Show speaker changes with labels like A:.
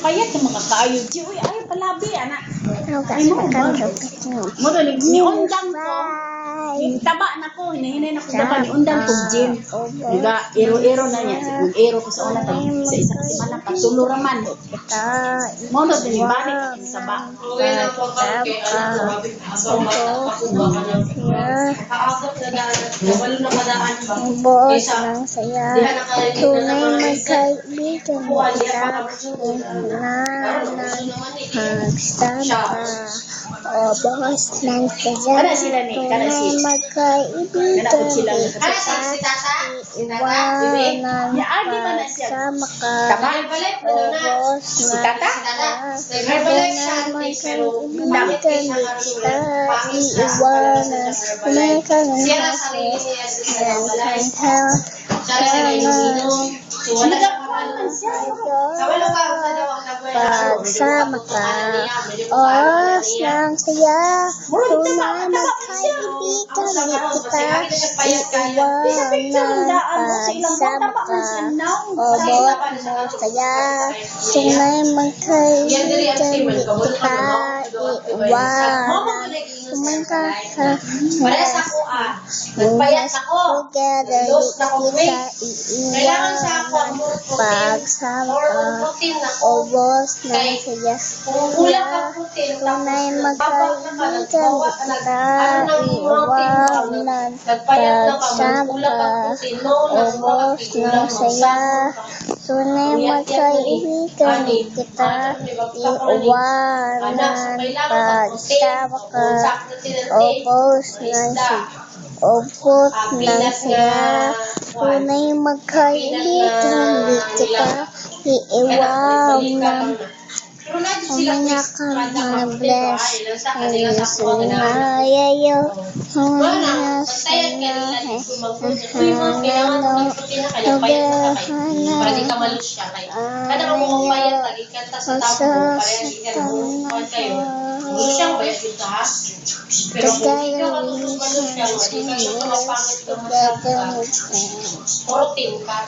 A: payat yung mga kaayo. Uy, ayaw palabi, anak.
B: Ay mo ba?
A: Mo rin, ni undang ko. Taba na ko, hinahinay na ko dapat ni undang ko gym. Diba, ero-ero na niya. Kung ero ko sa una, sa isa kasi malang patuluraman. Mo na din, balik sa ba.
B: Boss ng saya, tunay magkaibigan kita, magsama ka. O boss ng saya, tunay magkaibigan kita, iwanan magsama ka. O boss ng saya, tunay magkaibigan kita, iwanan pagsama ka. Oras ng saya, tunay magkaibigan kita, iwanan pagsama ka. O bawat mo saya, tunay magkaibigan kita, iwanan
C: Parehas ako nagpayat ako. Lost na ko
B: kita,
C: kailangan sa ako
B: pagsama ka. O boss ng saya,
C: kung kulang ka protein,
B: tunay magkaibigan kita, iwanan pagsama ka. O boss ng saya, tunay magkaibigan kita, iwanan pagsama ka. O boss ng saya, tunay magkaibigan kita, iwanan umanya ka mga bless ayayo umanya
C: protein ka.